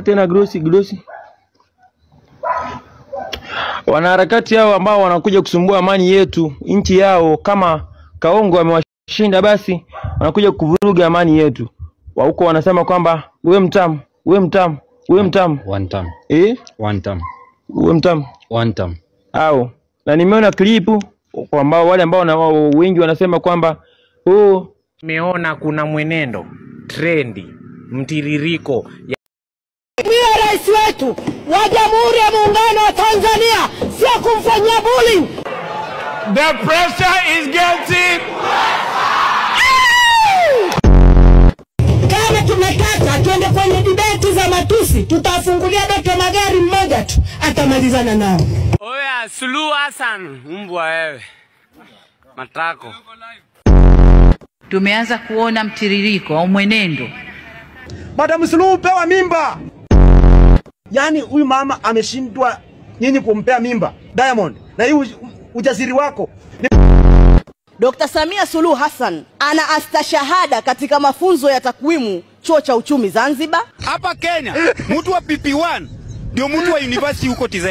Tena Grossi. Wanaharakati hao ambao wanakuja kusumbua amani yetu, nchi yao, kama Kaongo amewashinda basi wanakuja kuvuruga amani yetu. Wa huko wanasema kwamba wewe mtamu. One term. Wewe mtamu. One term. Au na nimeona klipu ambao wale ambao wengi wanasema kwamba nimeona kuna mwenendo, trendi, mtiririko Rais wetu wa Jamhuri ya Muungano wa Tanzania sio kumfanyia bullying. The pressure is getting Kama tunataka tuende kwenye debate za matusi, tutafungulia Doto Magari mmoja tu atamalizana nao. Oya, Suluhu Hassan, mbwa wewe. Matako. Tumeanza kuona mtiririko au mwenendo. Madam Suluhu pewa mimba. Yani huyu mama ameshindwa nyinyi kumpea mimba Diamond. Na hii ujasiri wako. Dr. Samia Suluhu Hassan ana astashahada katika mafunzo ya takwimu chuo cha uchumi Zanzibar. Hapa Kenya, mtu wa PP1 ndio mtu wa university huko TZ.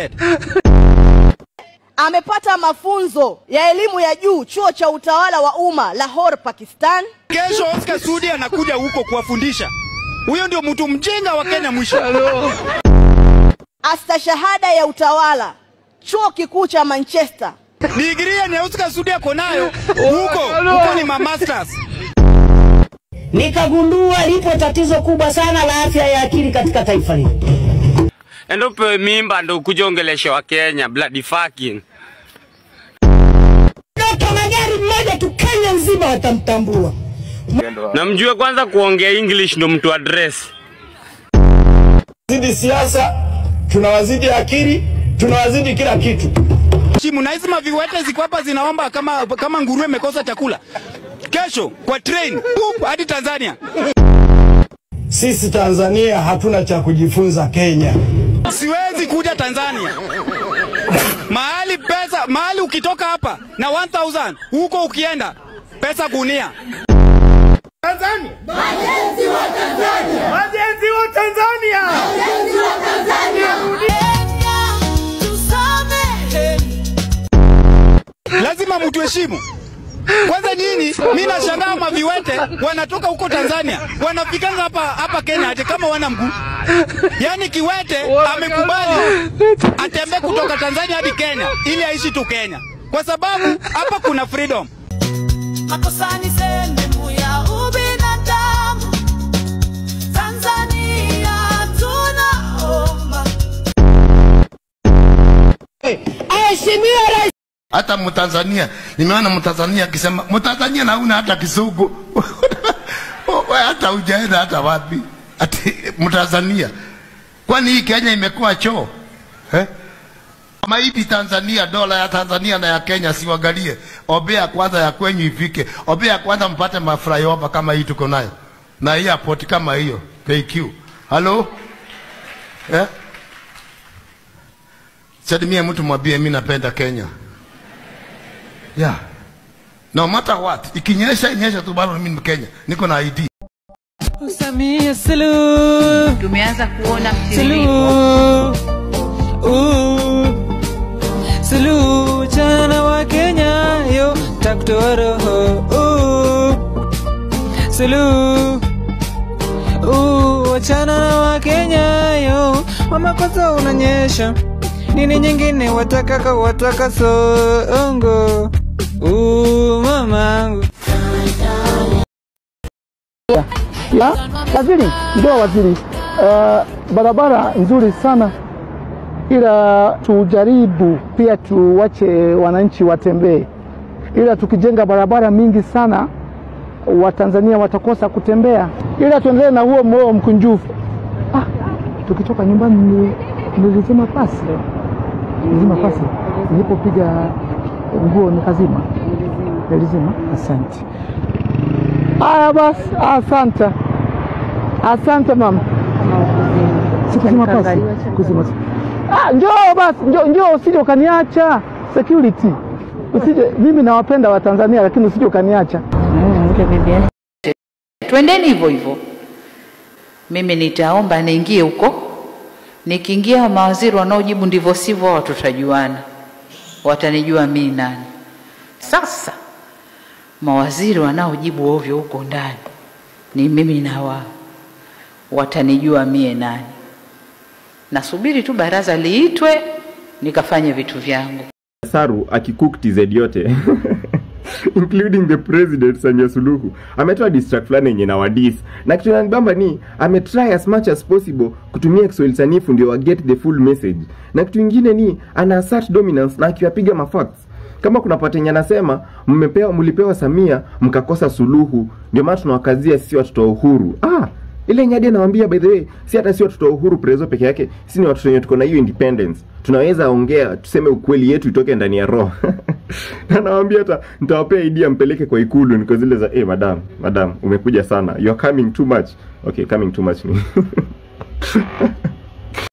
Amepata mafunzo ya elimu ya juu chuo cha utawala wa umma Lahore, Pakistan. Kesho Oscar Sudi anakuja huko kuwafundisha. Huyo ndio mtu mjinga wa Kenya mwisho. Astashahada ya utawala chuo kikuu cha Manchester. Degree ni Oscar Sudi ako nayo huko ni masters. Nikagundua lipo tatizo kubwa sana la afya ya akili katika taifa hili. Endo pewe mimba ndo kujongelesha wa Kenya, bloody fucking. Doto Magari mmoja tu Kenya nzima watamtambua. Na mjue kwanza kuongea English ndo mtu address. Zidi siasa, tunawazidi akili, tunawazidi kila kitu. Chimu na hizi maviwete ziko hapa zinaomba kama nguruwe imekosa chakula. Kesho kwa train hadi Tanzania. Sisi Tanzania hatuna cha kujifunza Kenya. Siwezi kuja Tanzania. Mahali ukitoka hapa na 1000 huko ukienda pesa gunia. Tanzania. Majenzi wa Tanzania. Majenzi wa Tanzania. Majenzi wa Tanzania. Lazima mtu heshimu. Kwanza nini? Mimi nashangaa maviwete wanatoka huko Tanzania, wanafikanga hapa Kenya ate kama wana mguu. Yaani kiwete amekubali atembee kutoka Tanzania hadi Kenya ili aishi tu Kenya. Kwa sababu hapa kuna freedom. Makosani sehemu ya ubinadamu. Tanzania tunaomba. Aheshimiwa rais. Hata Mtanzania, nimeona Mtanzania akisema Mtanzania na una hata Kisugu. Hata hujaenda hata wapi. Ati Mtanzania. Kwani hii Kenya imekuwa choo? Kama hivi Tanzania, dola ya Tanzania na ya Kenya siwagalie. Obea kwanza ya kwenyu ifike. Obea kwanza mpate maflyover kama hii tuko nayo. Na hii airport kama hiyo, KQ. Hello? Sadimia mtu mwambie mimi napenda Kenya. Yeah. No matter what, ikinyesha tu bado mimi ni Kenya. Niko na ID. Samia Suluhu. Tumeanza kuona mtiririko. Suluhu chana wa Kenya yo taktoro. Suluhu chana wa Kenya yo mama kosa unanyesha. Nini nyingine wataka songo. Mamangu. Waziri, ndio waziri. Barabara nzuri sana. Ila tujaribu pia tuwache wananchi watembee. Ila tukijenga barabara mingi sana Watanzania watakosa kutembea. Ila tuendelee na huo moyo mkunjufu. Tukitoka nyumbani nilizima pasi. Nilipopiga nguo nikazima. Nilizima. Asante. Basi, asante mama. Sikuzima pasi. Kuzima. Njoo basi, njoo usije ukaniacha. Security. Usije, mimi nawapenda wa Tanzania lakini usije ukaniacha. Twendeni hivyo hivyo. Mimi nitaomba niingie huko. Nikiingia mawaziri wanaojibu ndivyo sivyo, watu tutajuana. Watanijua mimi nani. Sasa mawaziri wanaojibu ovyo huko ndani ni mimi na wao. Watanijua mie nani. Nasubiri tu baraza liitwe nikafanye vitu vyangu. Saru akikook TZ yote including the president Samia Suluhu ametoa distract fulani yenye na wadis, na kitu inanibamba ni ametry as much as possible kutumia Kiswahili sanifu ndio wa get the full message, na kitu kingine ni ana assert dominance na akiwapiga mafacts. Kama kuna patenya anasema mlipewa Samia mkakosa Suluhu, ndio maana tunawakazia sisi watoto wa uhuru. Ile nyadi anawaambia by the way, si hata si watoto wa uhuru prezo peke yake, sisi ni watoto wenye tuko na hiyo independence. Tunaweza ongea, tuseme ukweli yetu itoke ndani ya roho. Na nawaambia hata nitawapea idea mpeleke kwa ikulu, niko zile za madam umekuja sana. You are coming too much. Okay, coming too much ni.